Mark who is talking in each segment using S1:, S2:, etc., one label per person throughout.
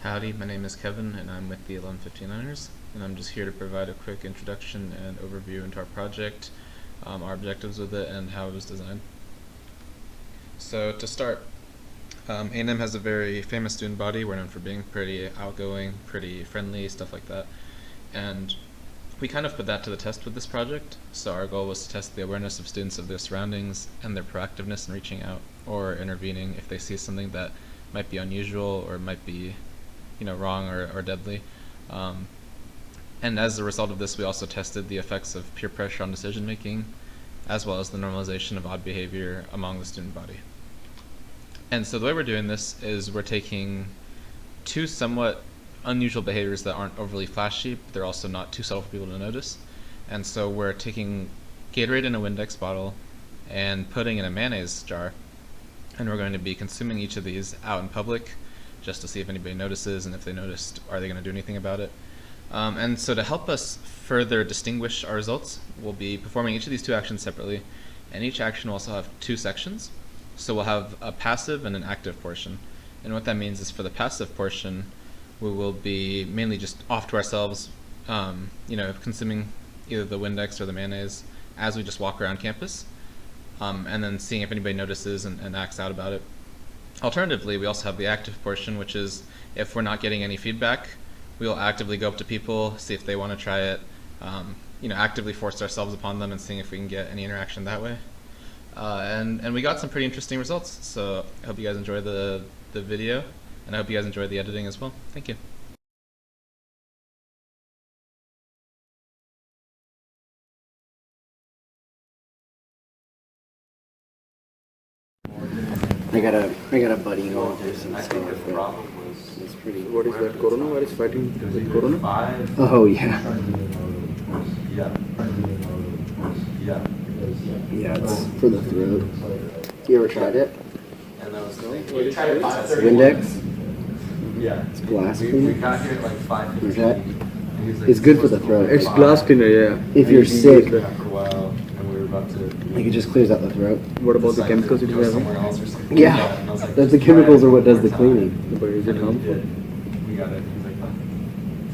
S1: Howdy, my name is Kevin and I'm with the 59er's, and I'm just here to provide a quick introduction and overview into our project, our objectives with it, and how it was designed. So to start, A&M has a very famous student body. We're known for being pretty outgoing, pretty friendly, stuff like that, and we kind of put that to the test with this project. So our goal was to test the awareness of students of their surroundings and their proactiveness in reaching out or intervening if they see something that might be unusual or might be wrong or deadly. And as a result of this, we also tested the effects of peer pressure on decision making, as well as the normalization of odd behavior among the student body. And so the way we're doing this is we're taking two somewhat unusual behaviors that aren't overly flashy, but they're also not too subtle for people to notice. And so we're taking Gatorade in a Windex bottle and putting in a mayonnaise jar, and we're going to be consuming each of these out in public just to see if anybody notices, and if they noticed, are they going to do anything about it? And so to help us further distinguish our results, we'll be performing each of these two actions separately, and each action will also have two sections. So we'll have a passive and an active portion. And what that means is for the passive portion, we will be mainly just off to ourselves, consuming either the Windex or the mayonnaise as we just walk around campus, and then seeing if anybody notices and acts out about it. Alternatively, we also have the active portion, which is if we're not getting any feedback, we will actively go up to people, see if they want to try it, actively force ourselves upon them and seeing if we can get any interaction that way. And we got some pretty interesting results, so I hope you guys enjoy the video, and I hope you guys enjoy the editing as well. Thank you.
S2: I got a buddy who went through some stuff. It's pretty.
S3: What is that? Coronavirus fighting with corona?
S2: Oh yeah. Yeah, it's for the throat. You ever tried it? Windex.
S4: Yeah.
S2: It's glass
S4: We
S2: cleaner.
S4: got here at like 5:15.
S2: Is that? It's good for the throat.
S3: It's glass cleaner, yeah.
S2: If you're sick,
S4: For a while, and we were about to
S2: like it just clears out the throat.
S3: What about the chemicals it
S4: go
S3: is
S4: somewhere
S3: having?
S4: else or something.
S2: Yeah,
S4: And I was like,
S2: that's the chemicals are what does the cleaning.
S3: But is it harmful?
S4: We got it. He's like, "Oh,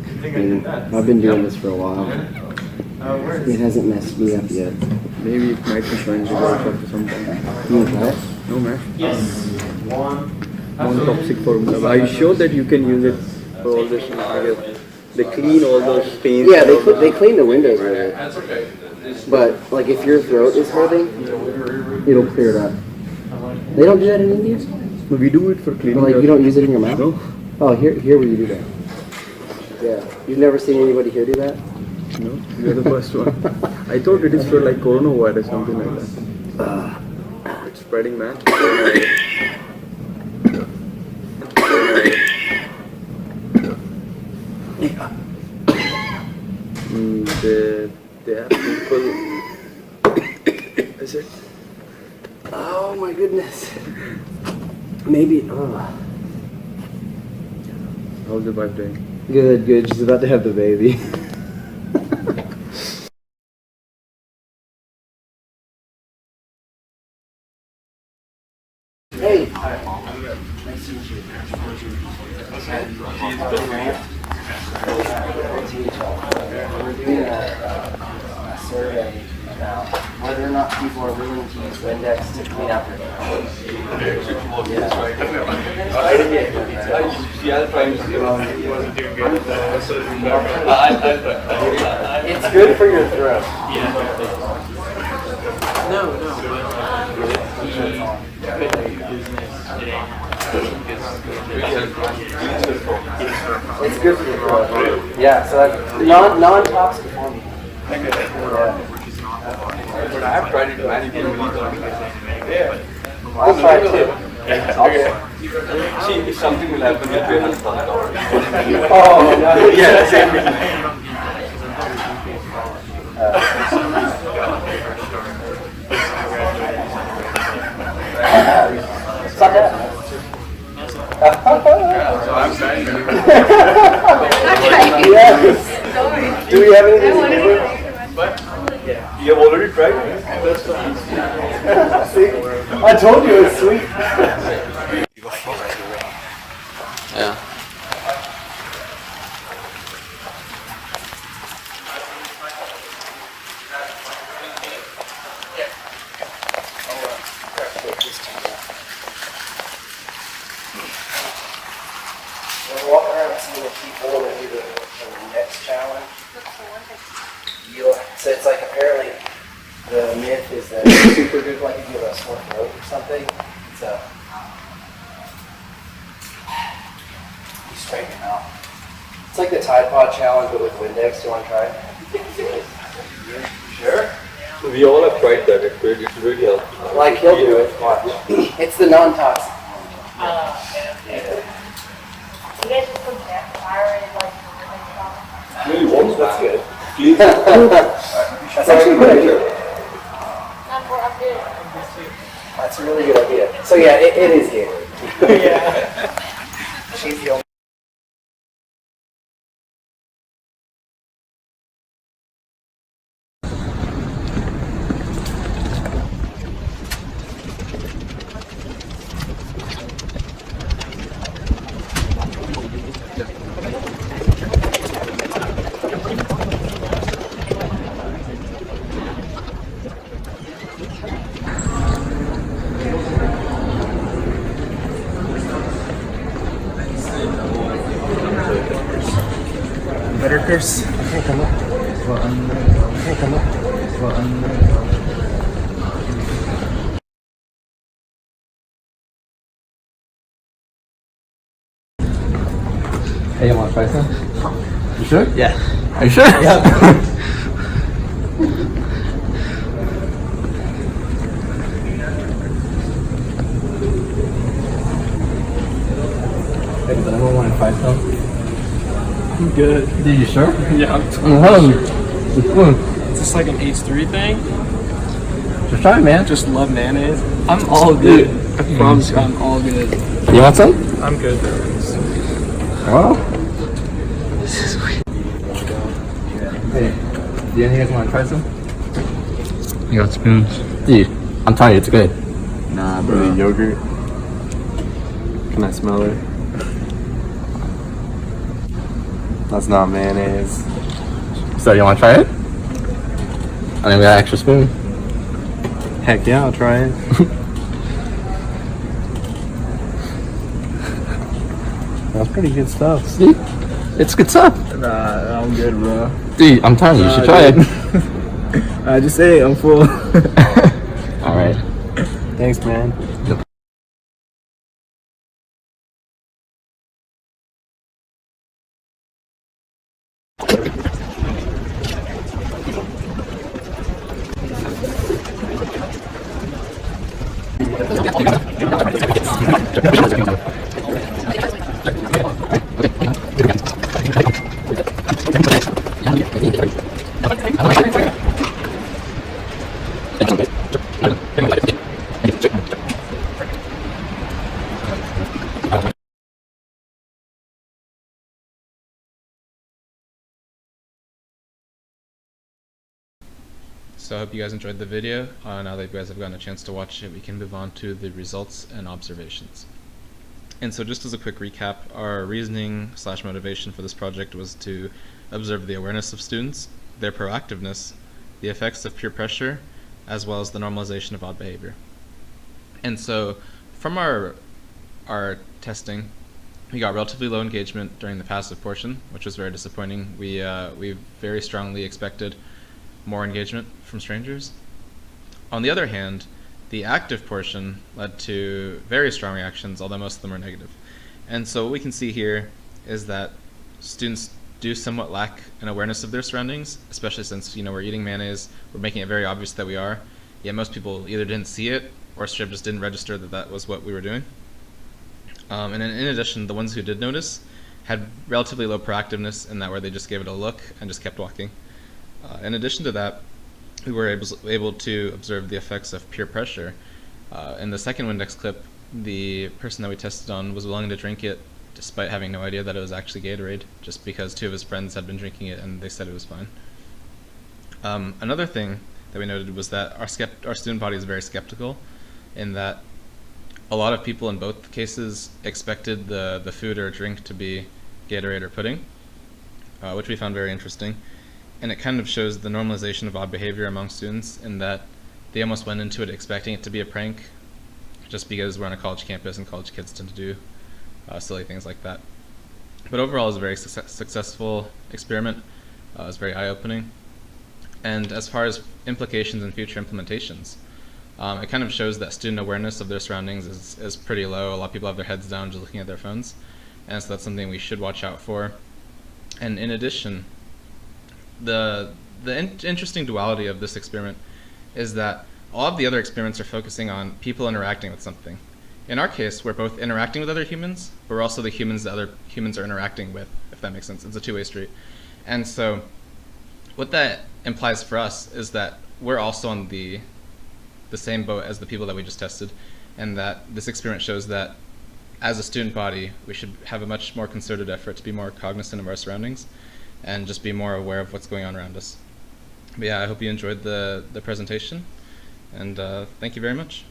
S4: good thing I did that."
S2: I've been doing this for a while.
S4: Where
S2: It
S4: is
S2: hasn't messed me up yet.
S3: Maybe it might be trying to work after some time.
S2: You wanna try it?
S3: No, man.
S4: Yes. One.
S3: Non-toxic formula. Are you sure that you can use it for all this? I guess they clean all those stains.
S2: Yeah, they clean the windows with it.
S4: That's okay.
S2: But like if your throat is hurting, it'll clear it up. They don't do that in India?
S3: No, we do it for cleaning.
S2: But like you don't use it in your mouth?
S3: No.
S2: Oh, here where you do that. Yeah. You've never seen anybody here do that?
S3: No, you're the first one. I thought it is for like coronavirus, something like that. It's spreading, man. They have people. Is it?
S2: Oh my goodness. Maybe.
S3: How's the wife doing?
S2: Good. She's about to have the baby. Hey. Nice to meet you. We're doing a survey about whether or not people are willing to use Windex to clean out their throat. It's good for your throat. It's good for your throat. Yeah, so that's non-toxic formula.
S4: But I have tried it.
S2: I'll try it too.
S4: See, if something will happen, you'll pay $100,000.
S2: Oh, no.
S4: Yeah, same.
S2: Suck it up. Yes. Do we have anything?
S4: You have already tried it?
S2: See? I told you it was sweet.
S1: Yeah.
S2: We're walking around seeing the people that do the windex challenge. So it's like apparently the myth is that it's super good, like if you have a sore throat or something. So you straighten your mouth. It's like the Tide Pod challenge, but with windex. Do you want to try it? Sure.
S4: We all have tried that. It's really helpful.
S2: Like he'll do it. Watch. It's the non-toxic.
S5: You guys just put backfire and like
S4: Really warm, that's good. Please.
S2: That's actually a good idea.
S5: I'm good.
S2: That's a really good idea. So yeah, it is Gatorade. Yeah. She's the only. Better, Chris. Can't come up. Can't come up.
S6: Hey, you want to try some? You sure?
S2: Yeah.
S6: Are you sure?
S2: Yeah.
S6: Hey, does anyone want to try some?
S7: I'm good.
S6: Dude, you sure?
S7: Yeah, I'm Is this like an H3 thing?
S6: Just try, man.
S7: Just love mayonnaise. I'm all good. I promise you, I'm all good.
S6: You want some?
S7: I'm good.
S6: Well. Hey, do any of you guys want to try some?
S8: You got spoons.
S6: Dude, I'm telling you, it's good.
S4: Nah, bro. Yogurt. Can I smell it? That's not mayonnaise.
S6: So, you want to try it? I think we got an extra spoon.
S4: Heck yeah, I'll try it. That's pretty good stuff.
S6: See? It's good stuff.
S3: Nah, I'm good, bro.
S6: Dude, I'm telling you, you should try it.
S3: I just say I'm full.
S6: Alright.
S4: Thanks, man.
S1: So I hope you guys enjoyed the video. Now that you guys have gotten a chance to watch it, we can move on to the results and observations. And so just as a quick recap, our reasoning / motivation for this project was to observe the awareness of students, their proactiveness, the effects of peer pressure, as well as the normalization of odd behavior. And so from our testing, we got relatively low engagement during the passive portion, which was very disappointing. We very strongly expected more engagement from strangers. On the other hand, the active portion led to very strong reactions, although most of them are negative. And so what we can see here is that students do somewhat lack an awareness of their surroundings, especially since we're eating mayonnaise, we're making it very obvious that we are, yet most people either didn't see it or straight up just didn't register that that was what we were doing. And in addition, the ones who did notice had relatively low proactiveness in that where they just gave it a look and just kept walking. In addition to that, we were able to observe the effects of peer pressure. In the second windex clip, the person that we tested on was willing to drink it despite having no idea that it was actually Gatorade, just because 2 of his friends had been drinking it and they said it was fine. Another thing that we noted was that our student body is very skeptical, in that a lot of people in both cases expected the food or drink to be Gatorade or pudding, which we found very interesting. And it kind of shows the normalization of odd behavior among students, in that they almost went into it expecting it to be a prank, just because we're on a college campus and college kids tend to do silly things like that. But overall, it was a very successful experiment. It was very eye-opening. And as far as implications and future implementations, it kind of shows that student awareness of their surroundings is pretty low. A lot of people have their heads down just looking at their phones. And so that's something we should watch out for. And in addition, the interesting duality of this experiment is that all of the other experiments are focusing on people interacting with something. In our case, we're both interacting with other humans, but we're also the humans that other humans are interacting with, if that makes sense. It's a two-way street. And so what that implies for us is that we're also on the same boat as the people that we just tested, and that this experiment shows that as a student body, we should have a much more concerted effort to be more cognizant of our surroundings and just be more aware of what's going on around us. But yeah, I hope you enjoyed the presentation, and thank you very much.